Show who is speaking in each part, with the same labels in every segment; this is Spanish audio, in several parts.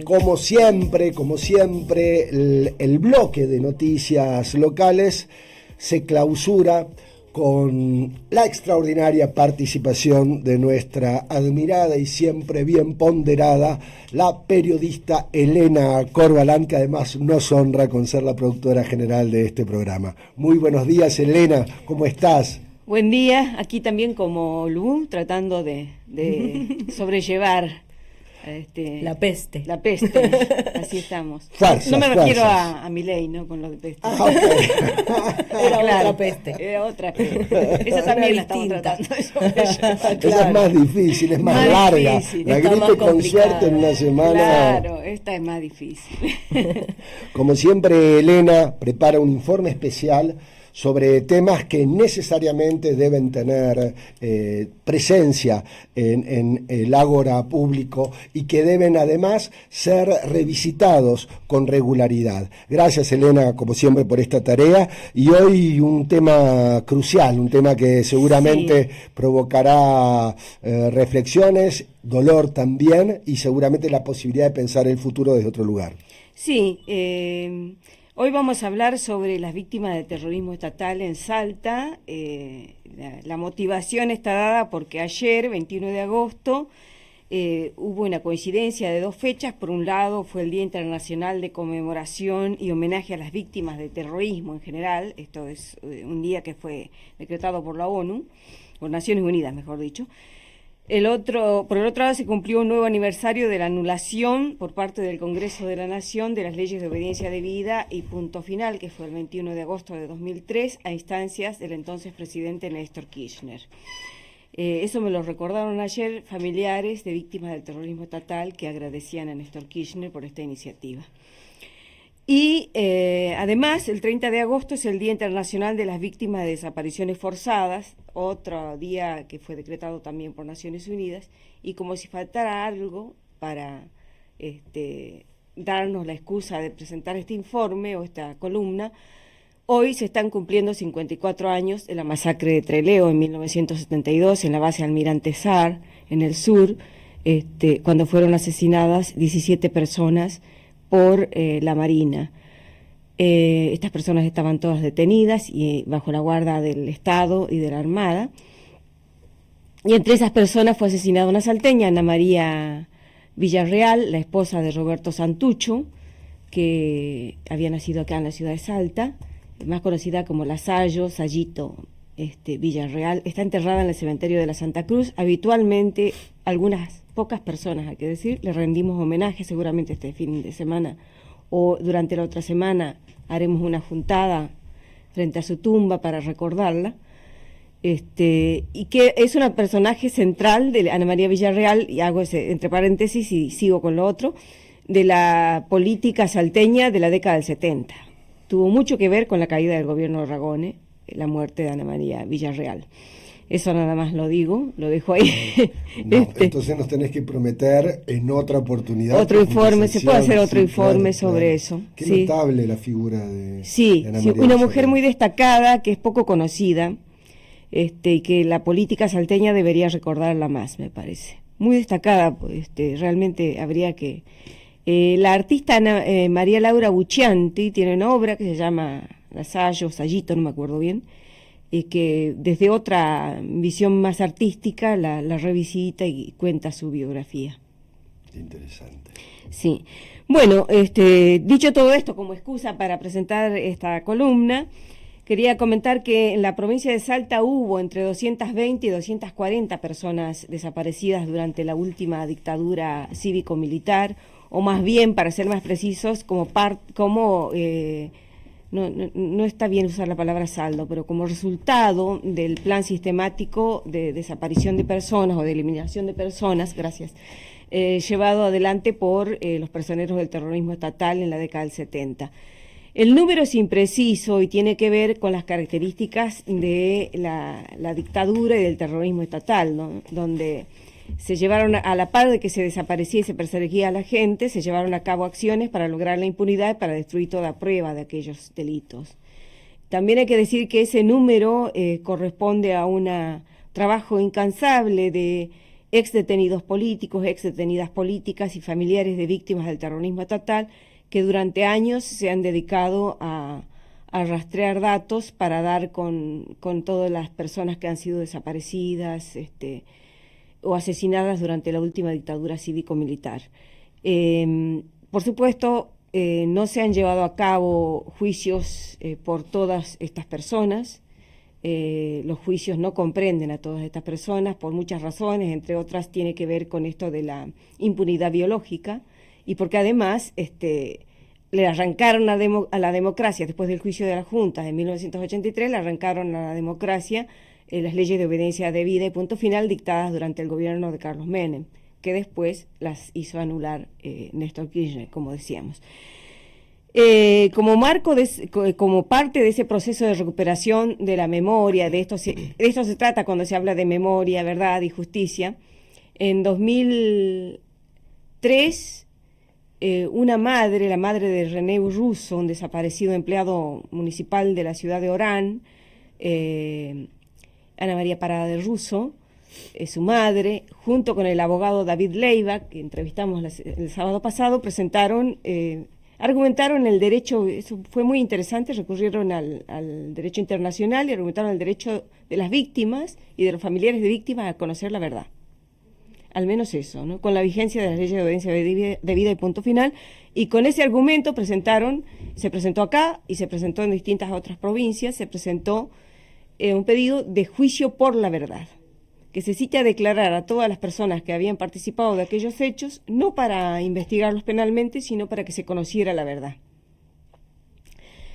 Speaker 1: como siempre, el bloque de noticias locales se clausura con la extraordinaria participación de nuestra admirada y siempre bien ponderada, la periodista Elena Corbalán, que además nos honra con ser la productora general de este programa. Muy buenos días, Elena, ¿cómo estás?
Speaker 2: Buen día, aquí también como Lu, tratando de sobrellevar
Speaker 3: la peste.
Speaker 2: La peste, así estamos. No me refiero a Milei, ¿no? Con lo de peste.
Speaker 3: Era claro, otra peste.
Speaker 2: Era otra peste. Esa también la estamos tratando de sobrellevar.
Speaker 1: Esa es más difícil, es más larga.
Speaker 2: Difícil.
Speaker 1: La gripe con suerte en una semana.
Speaker 2: Claro, esta es más difícil.
Speaker 1: Como siempre, Elena prepara un informe especial sobre temas que necesariamente deben tener presencia en el ágora público y que deben además ser revisitados con regularidad. Gracias, Elena, como siempre, por esta tarea. Y hoy un tema crucial, un tema que seguramente provocará reflexiones, dolor también, y seguramente la posibilidad de pensar el futuro desde otro lugar.
Speaker 2: Sí, hoy vamos a hablar sobre las víctimas del terrorismo estatal en Salta. La motivación está dada porque ayer, 21 de agosto, hubo una coincidencia de dos fechas. Por un lado fue el Día Internacional de Conmemoración y Homenaje a las Víctimas del Terrorismo en general. Esto es un día que fue decretado por la ONU, por Naciones Unidas, mejor dicho. Por el otro lado, se cumplió un nuevo aniversario de la anulación por parte del Congreso de la Nación de las leyes de obediencia debida y punto final, que fue el 21 de agosto de 2003, a instancias del entonces presidente Néstor Kirchner. Eso me lo recordaron ayer familiares de víctimas del terrorismo estatal que agradecían a Néstor Kirchner por esta iniciativa. Y además, el 30 de agosto es el Día Internacional de las Víctimas de Desapariciones Forzadas, otro día que fue decretado también por Naciones Unidas, y como si faltara algo para darnos la excusa de presentar este informe o esta columna, hoy se están cumpliendo 54 años de la masacre de Trelew en 1972 en la base Almirante Saar, en el sur, cuando fueron asesinadas 17 personas por la Marina. Estas personas estaban todas detenidas y bajo la guarda del Estado y de la Armada. Y entre esas personas fue asesinada una salteña, Ana María Villarreal, la esposa de Roberto Santucho, que había nacido acá en la ciudad de Salta, más conocida como la Sayito Villarreal. Está enterrada en el cementerio de la Santa Cruz. Habitualmente, algunas pocas personas, hay que decir, le rendimos homenaje. Seguramente este fin de semana o durante la otra semana haremos una juntada frente a su tumba para recordarla, y que es una personaje central de Ana María Villarreal, y hago ese entre paréntesis y sigo con lo otro, de la política salteña de la década del 70. Tuvo mucho que ver con la caída del gobierno de Ragone, la muerte de Ana María Villarreal. Eso nada más lo digo, lo dejo ahí.
Speaker 1: No, entonces nos tenés que prometer en otra oportunidad.
Speaker 2: Otro informe, se puede hacer otro informe sobre eso.
Speaker 1: Qué notable la figura de Ana María
Speaker 2: una mujer muy destacada, que es poco conocida, y que la política salteña debería recordarla más, me parece. Muy destacada, realmente habría que... la artista María Laura Buccianti tiene una obra que se llama Sayito, no me acuerdo bien, y que desde otra visión más artística la revisita y cuenta su biografía.
Speaker 1: Interesante.
Speaker 2: Sí. Bueno, dicho todo esto como excusa para presentar esta columna, quería comentar que en la provincia de Salta hubo entre 220 y 240 personas desaparecidas durante la última dictadura cívico-militar, o más bien, para ser más precisos, no está bien usar la palabra saldo, pero como resultado del plan sistemático de desaparición de personas o de eliminación de personas, llevado adelante por los prisioneros del terrorismo estatal en la década del 70. El número es impreciso y tiene que ver con las características de la dictadura y del terrorismo estatal, ¿no? Donde se llevaron, a la par de que se desaparecía y se perseguía a la gente, se llevaron a cabo acciones para lograr la impunidad y para destruir toda prueba de aquellos delitos. También hay que decir que ese número corresponde a un trabajo incansable de ex detenidos políticos, ex detenidas políticas y familiares de víctimas del terrorismo estatal que durante años se han dedicado a rastrear datos para dar con todas las personas que han sido desaparecidas o asesinadas durante la última dictadura cívico-militar. Por supuesto, no se han llevado a cabo juicios por todas estas personas. Los juicios no comprenden a todas estas personas por muchas razones, entre otras tiene que ver con esto de la impunidad biológica y porque además le arrancaron a la democracia después del juicio de las juntas en 1983, le arrancaron a la democracia las leyes de obediencia debida y punto final dictadas durante el gobierno de Carlos Menem, que después las hizo anular Néstor Kirchner, como decíamos. Como parte de ese proceso de recuperación de la memoria, de esto se trata cuando se habla de memoria, verdad y justicia, en 2003 una madre, la madre de René Russo, un desaparecido empleado municipal de la ciudad de Orán, Ana María Parada de Russo, su madre, junto con el abogado David Leiva, que entrevistamos el sábado pasado, argumentaron el derecho, eso fue muy interesante, recurrieron al derecho internacional y argumentaron el derecho de las víctimas y de los familiares de víctimas a conocer la verdad. Al menos eso, ¿no? Con la vigencia de las leyes de obediencia debida y punto final, y con ese argumento se presentó acá y se presentó en distintas otras provincias, se presentó un pedido de juicio por la verdad, que se cita a declarar a todas las personas que habían participado de aquellos hechos, no para investigarlos penalmente, sino para que se conociera la verdad.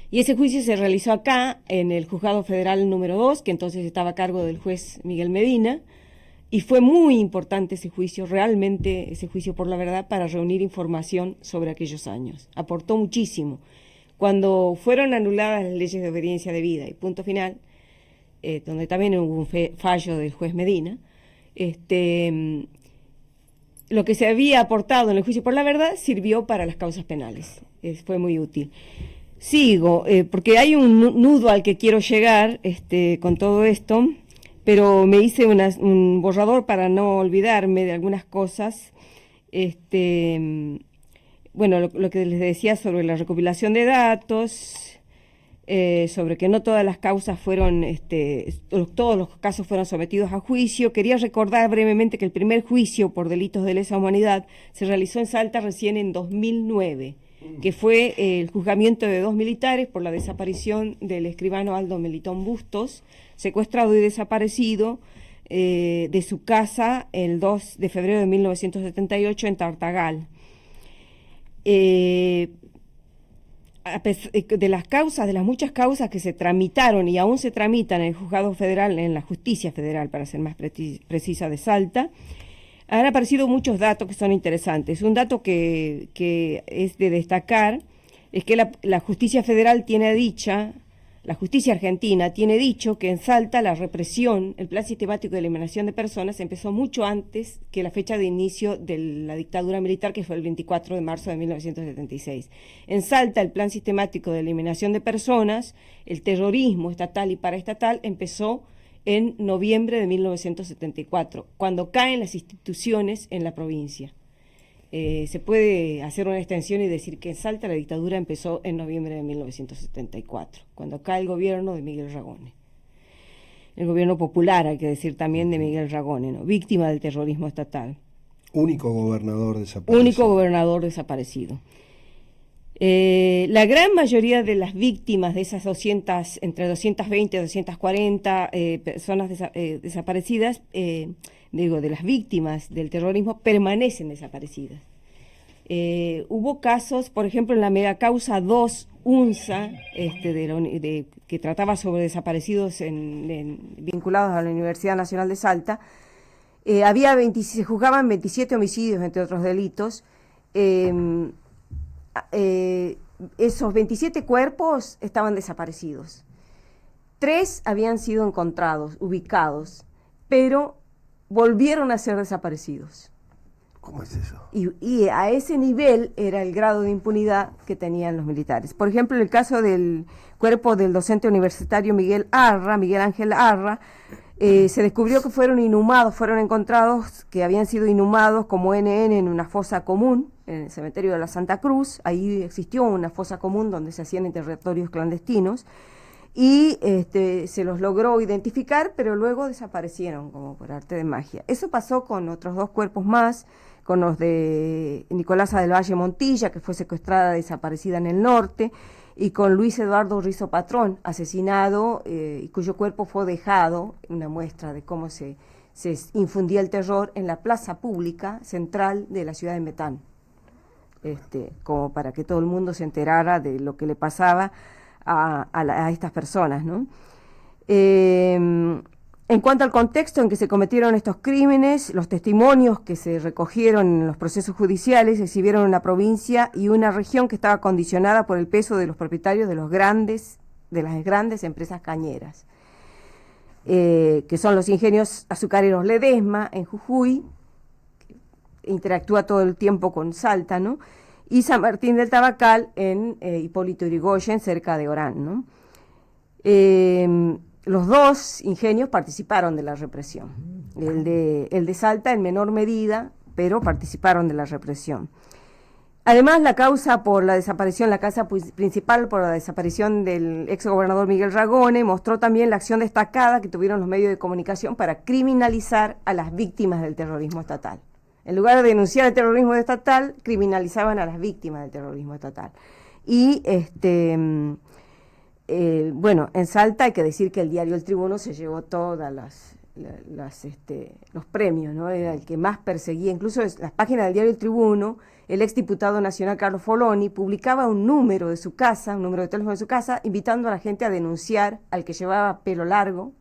Speaker 2: Y ese juicio se realizó acá, en el Juzgado Federal número 2, que entonces estaba a cargo del juez Miguel Medina, y fue muy importante ese juicio, realmente ese juicio por la verdad, para reunir información sobre aquellos años. Aportó muchísimo. Cuando fueron anuladas las leyes de obediencia debida y punto final, donde también hubo un fallo del juez Medina, lo que se había aportado en el juicio por la verdad sirvió para las causas penales. Fue muy útil. Sigo, porque hay un nudo al que quiero llegar con todo esto, pero me hice un borrador para no olvidarme de algunas cosas. Bueno, lo que les decía sobre la recopilación de datos, sobre que no todas las causas fueron, todos los casos fueron sometidos a juicio. Quería recordar brevemente que el primer juicio por delitos de lesa humanidad se realizó en Salta recién en 2009, que fue el juzgamiento de 2 militares por la desaparición del escribano Aldo Melitón Bustos, secuestrado y desaparecido de su casa el 2 de febrero de 1978 en Tartagal. De las muchas causas que se tramitaron y aún se tramitan en el Juzgado Federal, en la Justicia Federal, para ser más precisa, de Salta, han aparecido muchos datos que son interesantes. Un dato que es de destacar es que la Justicia Federal la Justicia Argentina tiene dicho que en Salta la represión, el plan sistemático de eliminación de personas empezó mucho antes que la fecha de inicio de la dictadura militar, que fue el 24 de marzo de 1976. En Salta el plan sistemático de eliminación de personas, el terrorismo estatal y paraestatal, empezó en noviembre de 1974, cuando caen las instituciones en la provincia. Se puede hacer una extensión y decir que en Salta la dictadura empezó en noviembre de 1974, cuando cae el gobierno de Miguel Ragone. El gobierno popular, hay que decir también, de Miguel Ragone, ¿no? Víctima del terrorismo estatal.
Speaker 1: Único gobernador desaparecido.
Speaker 2: Único gobernador desaparecido. La gran mayoría de las víctimas de esas entre 220 y 240 personas desaparecidas, de las víctimas del terrorismo, permanecen desaparecidas. Hubo casos, por ejemplo, en la megacausa 2 UNSA, que trataba sobre desaparecidos vinculados a la Universidad Nacional de Salta. Se juzgaban 27 homicidios, entre otros delitos. Esos 27 cuerpos estaban desaparecidos. 3 habían sido encontrados, ubicados, pero volvieron a ser desaparecidos.
Speaker 1: ¿Cómo es eso?
Speaker 2: Y a ese nivel era el grado de impunidad que tenían los militares. Por ejemplo, en el caso del cuerpo del docente universitario Miguel Ángel Arra, se descubrió que fueron encontrados, que habían sido inhumados como NN en una fosa común, en el cementerio de la Santa Cruz. Ahí existió una fosa común donde se hacían interrogatorios clandestinos, y se los logró identificar, pero luego desaparecieron como por arte de magia. Eso pasó con otros 2 cuerpos más, con los de Nicolasa del Valle Montilla, que fue secuestrada, desaparecida en el norte, y con Luis Eduardo Rizo Patrón, asesinado, y cuyo cuerpo fue dejado, una muestra de cómo se infundía el terror en la plaza pública central de la ciudad de Metán, como para que todo el mundo se enterara de lo que le pasaba a estas personas, ¿no? En cuanto al contexto en que se cometieron estos crímenes, los testimonios que se recogieron en los procesos judiciales exhibieron una provincia y una región que estaba condicionada por el peso de los propietarios de las grandes empresas cañeras, que son los ingenios azucareros Ledesma en Jujuy, que interactúa todo el tiempo con Salta, ¿no? Y San Martín del Tabacal en Hipólito Yrigoyen, cerca de Orán, ¿no? Los 2 ingenios participaron de la represión. El de Salta en menor medida, pero participaron de la represión. Además, la causa principal por la desaparición del exgobernador Miguel Ragone mostró también la acción destacada que tuvieron los medios de comunicación para criminalizar a las víctimas del terrorismo estatal. En lugar de denunciar el terrorismo estatal, criminalizaban a las víctimas del terrorismo estatal. Y bueno, en Salta hay que decir que el diario El Tribuno se llevó todos los premios, ¿no? Era el que más perseguía. Incluso en las páginas del diario El Tribuno, el exdiputado nacional Carlos Foloni publicaba un número de su casa, un número de teléfono de su casa, invitando a la gente a denunciar al que llevaba pelo largo,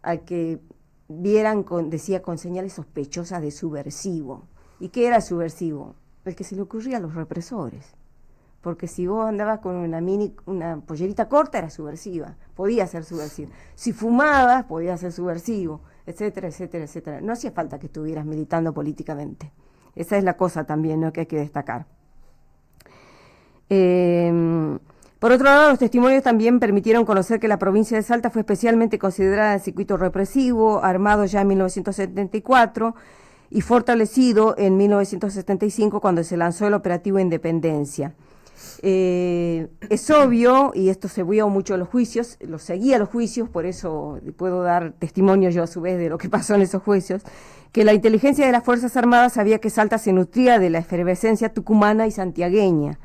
Speaker 2: al que vieran decía, con señales sospechosas de subversivo. ¿Y qué era subversivo? El que se le ocurría a los represores. Porque si vos andabas con una pollerita corta, era subversiva, podía ser subversiva. Si fumabas, podía ser subversivo, etcétera, etcétera, etcétera. No hacía falta que estuvieras militando políticamente. Esa es la cosa también, ¿no?, que hay que destacar. Por otro lado, los testimonios también permitieron conocer que la provincia de Salta fue especialmente considerada el circuito represivo, armado ya en 1974 y fortalecido en 1975 cuando se lanzó el operativo Independencia. Es obvio, y esto se vio mucho en los juicios, lo seguía los juicios, por eso puedo dar testimonio yo a su vez de lo que pasó en esos juicios, que la inteligencia de las Fuerzas Armadas sabía que Salta se nutría de la efervescencia tucumana y santiagueña.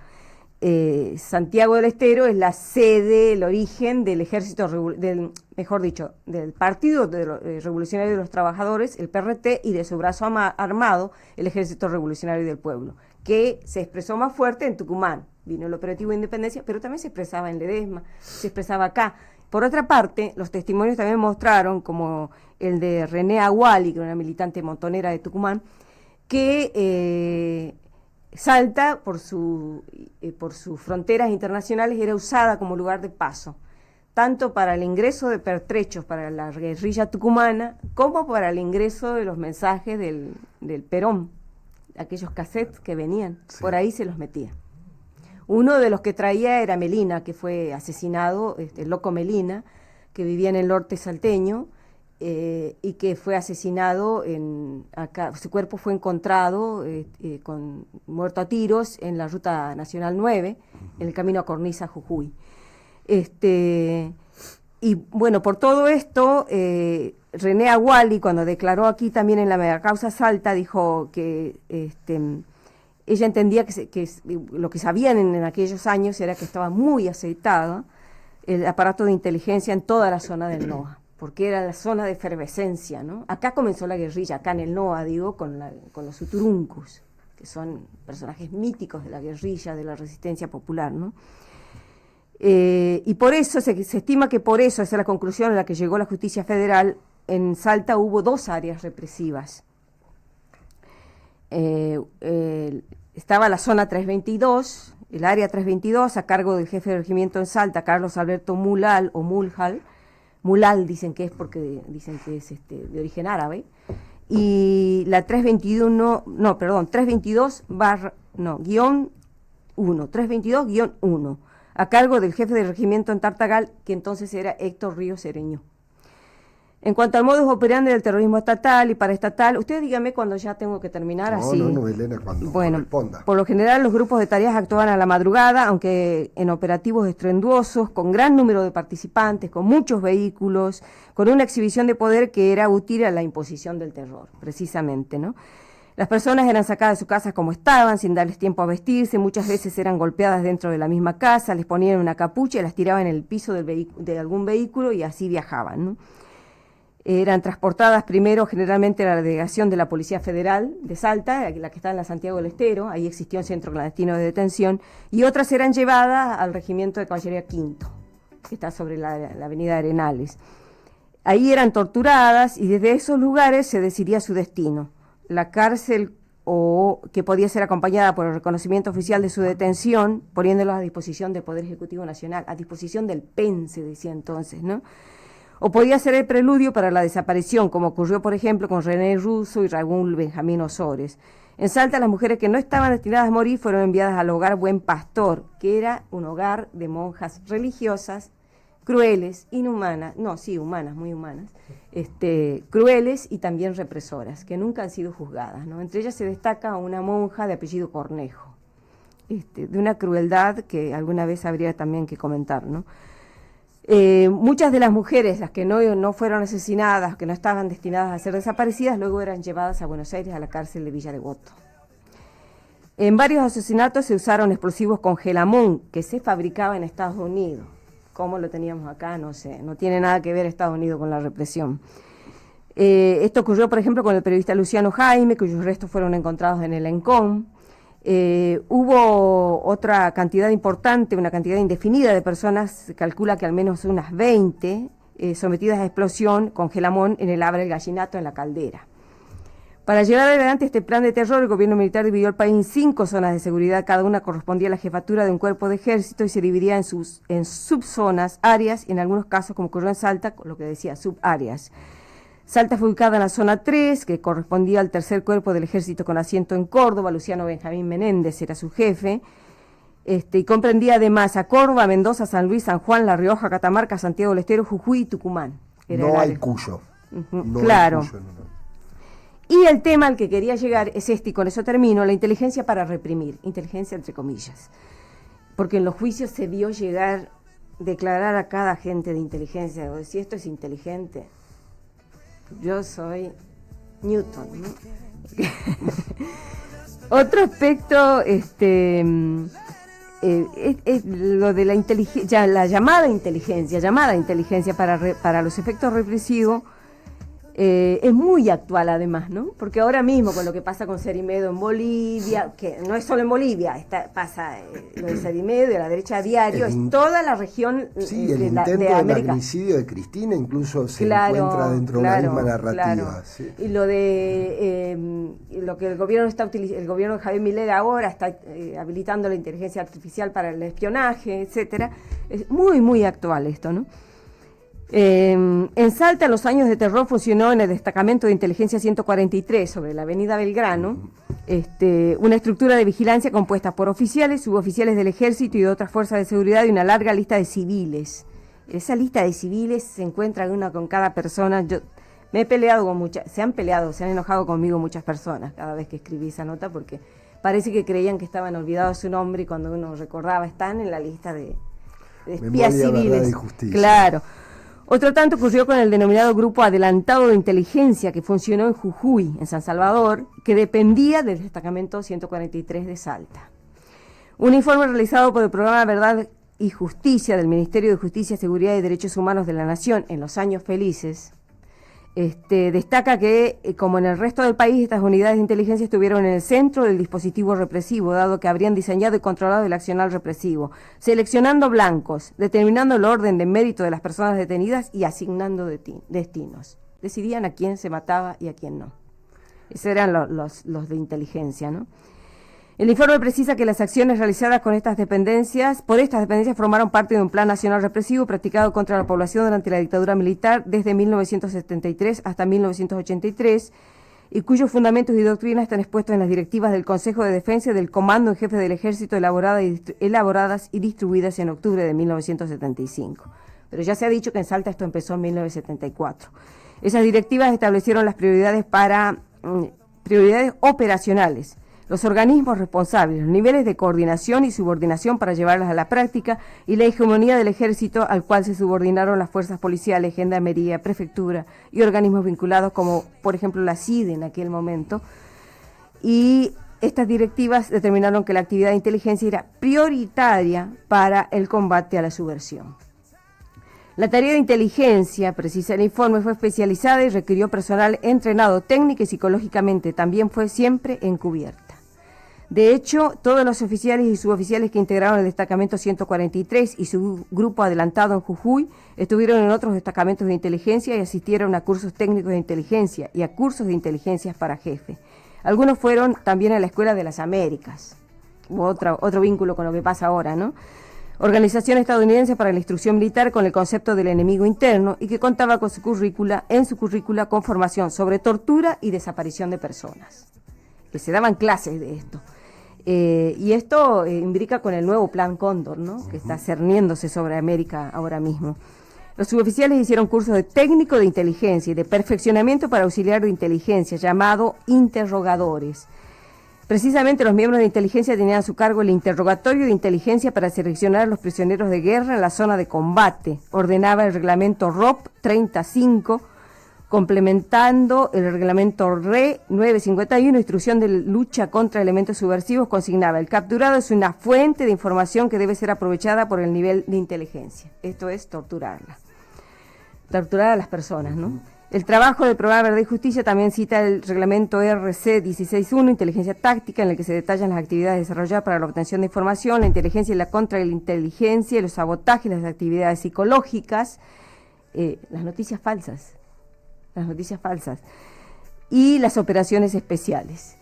Speaker 2: Santiago del Estero es la sede, el origen del ejército, del Partido Revolucionario de los Trabajadores, el PRT, y de su brazo armado, el Ejército Revolucionario del Pueblo, que se expresó más fuerte en Tucumán. Vino el operativo Independencia, pero también se expresaba en Ledesma, se expresaba acá. Por otra parte, los testimonios también mostraron, como el de René Aguali, que era una militante montonera de Tucumán, que Salta, por sus fronteras internacionales, era usada como lugar de paso, tanto para el ingreso de pertrechos para la guerrilla tucumana, como para el ingreso de los mensajes del Perón, aquellos cassettes que venían, sí. Por ahí se los metía. Uno de los que traía era Melina, que fue asesinado, el loco Melina, que vivía en el norte salteño, y que fue asesinado acá. Su cuerpo fue encontrado muerto a tiros en la Ruta Nacional 9, en el camino a Cornisa, Jujuy. Y bueno, por todo esto, René Aguali, cuando declaró aquí también en la megacausa Salta, dijo que ella entendía que lo que sabían en aquellos años era que estaba muy aceitado el aparato de inteligencia en toda la zona del NOA, porque era la zona de efervescencia, ¿no? Acá comenzó la guerrilla, acá en el NOA, digo, con los Uturuncus, que son personajes míticos de la guerrilla, de la resistencia popular, ¿no? Y por eso se estima que por eso, esa es la conclusión a la que llegó la justicia federal, en Salta hubo 2 áreas represivas. Estaba la zona 322, el área 322, a cargo del jefe de regimiento en Salta, Carlos Alberto Mulal, dicen que es porque dicen que es de origen árabe,
Speaker 4: y la 322-1, a cargo del jefe del regimiento en Tartagal, que entonces era Héctor Ríos Cereño. En cuanto al modus operandi del terrorismo estatal y paraestatal, usted dígame cuando ya tengo que terminar así.
Speaker 1: No, Elena, cuando corresponda.
Speaker 4: Por lo general los grupos de tareas actuaban a la madrugada, aunque en operativos estruendosos, con gran número de participantes, con muchos vehículos, con una exhibición de poder que era útil a la imposición del terror, precisamente, ¿no? Las personas eran sacadas de sus casas como estaban, sin darles tiempo a vestirse, muchas veces eran golpeadas dentro de la misma casa, les ponían una capucha y las tiraban en el piso de algún vehículo y así viajaban, ¿no? Eran transportadas primero generalmente a la delegación de la Policía Federal de Salta, la que está en la Santiago del Estero, ahí existía un centro clandestino de detención, y otras eran llevadas al Regimiento de Caballería Quinto, que está sobre la avenida Arenales. Ahí eran torturadas y desde esos lugares se decidía su destino. La cárcel, o que podía ser acompañada por el reconocimiento oficial de su detención, poniéndolos a disposición del Poder Ejecutivo Nacional, a disposición del PEN, se decía entonces, ¿no? O podía ser el preludio para la desaparición, como ocurrió, por ejemplo, con René Russo y Raúl Benjamín Osores. En Salta, las mujeres que no estaban destinadas a morir fueron enviadas al hogar Buen Pastor, que era un hogar de monjas religiosas, crueles, inhumanas, humanas, muy humanas, crueles y también represoras, que nunca han sido juzgadas, ¿no? Entre ellas se destaca una monja de apellido Cornejo, de una crueldad que alguna vez habría también que comentar, ¿no? Muchas de las mujeres, las que no fueron asesinadas, que no estaban destinadas a ser desaparecidas, luego eran llevadas a Buenos Aires, a la cárcel de Villa Devoto. En varios asesinatos se usaron explosivos con gelamón, que se fabricaba en Estados Unidos. ¿Cómo lo teníamos acá? No sé, no tiene nada que ver Estados Unidos con la represión. Esto ocurrió, por ejemplo, con el periodista Luciano Jaime, cuyos restos fueron encontrados en el Encón. Hubo otra cantidad importante, una cantidad indefinida de personas, se calcula que al menos unas 20, sometidas a explosión con gelamón en el Abra del Gallinato, en la Caldera. Para llevar adelante este plan de terror, el gobierno militar dividió el país en 5 zonas de seguridad, cada una correspondía a la jefatura de un cuerpo de ejército y se dividía en subzonas, áreas, y en algunos casos, como ocurrió en Salta, lo que decía, subáreas. Salta fue ubicada en la zona 3, que correspondía al tercer cuerpo del ejército con asiento en Córdoba. Luciano Benjamín Menéndez era su jefe, y comprendía además a Córdoba, Mendoza, San Luis, San Juan, La Rioja, Catamarca, Santiago del Estero, Jujuy y Tucumán.
Speaker 1: No hay Cuyo. No
Speaker 4: claro.
Speaker 1: Hay Cuyo, no.
Speaker 4: Y el tema al que quería llegar es y con eso termino, la inteligencia para reprimir, inteligencia entre comillas. Porque en los juicios se vio declarar a cada agente de inteligencia, si esto es inteligente, yo soy Newton, ¿no? Otro aspecto, es lo de la inteligencia, la llamada inteligencia para los efectos represivos, es muy actual además, ¿no? Porque ahora mismo con lo que pasa con Cerimedo en Bolivia, que no es solo en Bolivia, pasa lo de Cerimedo y a la derecha a diario, es toda la región
Speaker 1: el intento
Speaker 4: de América.
Speaker 1: del magnicidio de Cristina incluso se encuentra dentro de la misma narrativa.
Speaker 4: Claro.
Speaker 1: Sí.
Speaker 4: Y lo de lo que el gobierno de Javier Milei ahora está habilitando la inteligencia artificial para el espionaje, etcétera, es muy, muy actual esto, ¿no? En Salta, en los años de terror, funcionó en el destacamento de inteligencia 143 sobre la avenida Belgrano, una estructura de vigilancia compuesta por oficiales, suboficiales del ejército y de otras fuerzas de seguridad y una larga lista de civiles. Esa lista de civiles se encuentra una con cada persona. Yo me he peleado con muchas, se han enojado conmigo muchas personas cada vez que escribí esa nota porque parece que creían que estaban olvidados su nombre y cuando uno recordaba están en la lista de espías civiles.
Speaker 1: Verdad y justicia.
Speaker 4: Claro. Otro tanto ocurrió con el denominado Grupo Adelantado de Inteligencia, que funcionó en Jujuy, en San Salvador, que dependía del destacamento 143 de Salta. Un informe realizado por el programa Verdad y Justicia del Ministerio de Justicia, Seguridad y Derechos Humanos de la Nación en los años felices, destaca que, como en el resto del país, estas unidades de inteligencia estuvieron en el centro del dispositivo represivo, dado que habrían diseñado y controlado el accionar represivo, seleccionando blancos, determinando el orden de mérito de las personas detenidas y asignando destinos. Decidían a quién se mataba y a quién no. Esos eran los de inteligencia, ¿no? El informe precisa que las acciones realizadas por estas dependencias formaron parte de un plan nacional represivo practicado contra la población durante la dictadura militar desde 1973 hasta 1983 y cuyos fundamentos y doctrinas están expuestos en las directivas del Consejo de Defensa y del Comando en Jefe del Ejército elaboradas y distribuidas en octubre de 1975. Pero ya se ha dicho que en Salta esto empezó en 1974. Esas directivas establecieron las prioridades operacionales, los organismos responsables, los niveles de coordinación y subordinación para llevarlas a la práctica y la hegemonía del ejército al cual se subordinaron las fuerzas policiales, gendarmería, prefectura y organismos vinculados como por ejemplo la CIDE en aquel momento. Y estas directivas determinaron que la actividad de inteligencia era prioritaria para el combate a la subversión. La tarea de inteligencia, precisa el informe, fue especializada y requirió personal entrenado técnica y psicológicamente, también fue siempre encubierta. De hecho, todos los oficiales y suboficiales que integraron el destacamento 143 y su grupo adelantado en Jujuy estuvieron en otros destacamentos de inteligencia y asistieron a cursos técnicos de inteligencia y a cursos de inteligencias para jefe. Algunos fueron también a la Escuela de las Américas, otro vínculo con lo que pasa ahora, ¿no? Organización estadounidense para la instrucción militar con el concepto del enemigo interno y que contaba con su currícula con formación sobre tortura y desaparición de personas. Que se daban clases de esto. Y esto imbrica con el nuevo Plan Cóndor, ¿no? Que está cerniéndose sobre América ahora mismo. Los suboficiales hicieron cursos de técnico de inteligencia y de perfeccionamiento para auxiliar de inteligencia, llamado interrogadores. Precisamente los miembros de inteligencia tenían a su cargo el interrogatorio de inteligencia para seleccionar a los prisioneros de guerra en la zona de combate. Ordenaba el reglamento ROP 35, complementando el reglamento RE 951, instrucción de lucha contra elementos subversivos, consignaba: el capturado es una fuente de información que debe ser aprovechada por el nivel de inteligencia. Esto es torturar a las personas, ¿no? El trabajo del programa Verdad y Justicia también cita el reglamento RC 16.1, inteligencia táctica, en el que se detallan las actividades desarrolladas para la obtención de información, la inteligencia y la contrainteligencia, los sabotajes, las actividades psicológicas, las noticias falsas y las operaciones especiales.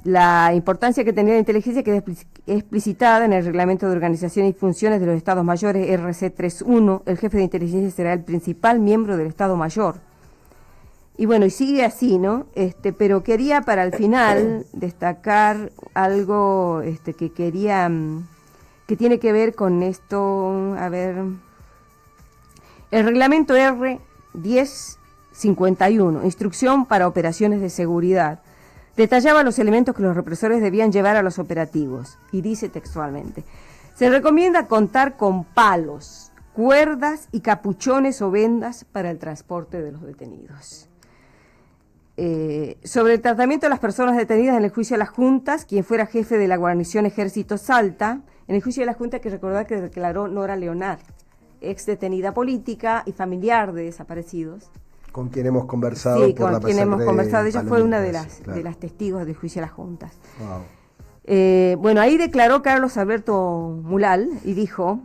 Speaker 4: La importancia que tenía la inteligencia queda explicitada en el Reglamento de Organización y Funciones de los Estados Mayores RC 3.1. El jefe de inteligencia será el principal miembro del Estado Mayor. Y bueno, y sigue así, ¿no? Pero quería para el final destacar algo que quería, que tiene que ver con esto, a ver, el reglamento R 1051, instrucción para operaciones de seguridad, detallaba los elementos que los represores debían llevar a los operativos, y dice textualmente: se recomienda contar con palos, cuerdas y capuchones o vendas para el transporte de los detenidos. Sobre el tratamiento de las personas detenidas en el juicio de las juntas, quien fuera jefe de la guarnición Ejército Salta, en el juicio de la junta hay que recordar que declaró Nora Leonard, ex detenida política y familiar de desaparecidos.
Speaker 1: Con quien hemos conversado.
Speaker 4: Sí, con quien hemos conversado. Ella fue una de las testigos del juicio de las juntas.
Speaker 1: Wow.
Speaker 4: Bueno, ahí declaró Carlos Alberto Mulal y dijo: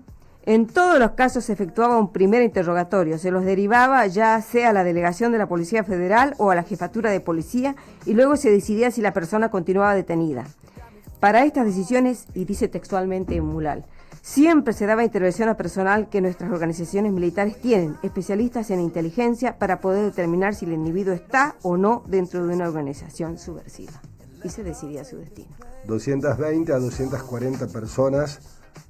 Speaker 4: en todos los casos se efectuaba un primer interrogatorio, se los derivaba ya sea a la delegación de la Policía Federal o a la Jefatura de Policía y luego se decidía si la persona continuaba detenida. Para estas decisiones, y dice textualmente Mulal, siempre se daba intervención a personal que nuestras organizaciones militares tienen, especialistas en inteligencia, para poder determinar si el individuo está o no dentro de una organización subversiva. Y se decidía su destino.
Speaker 1: 220 a 240 personas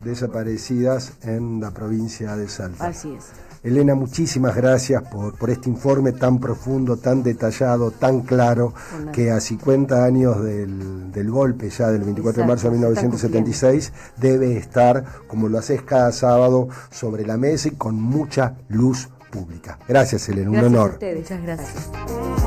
Speaker 1: desaparecidas en la provincia de Salta.
Speaker 4: Así es.
Speaker 1: Elena, muchísimas gracias por este informe tan profundo, tan detallado, tan claro, que a 50 años del golpe ya del 24 de marzo de 1976 debe estar, como lo haces cada sábado, sobre la mesa y con mucha luz pública. Gracias, Elena, un honor.
Speaker 4: Gracias a ustedes. Muchas gracias.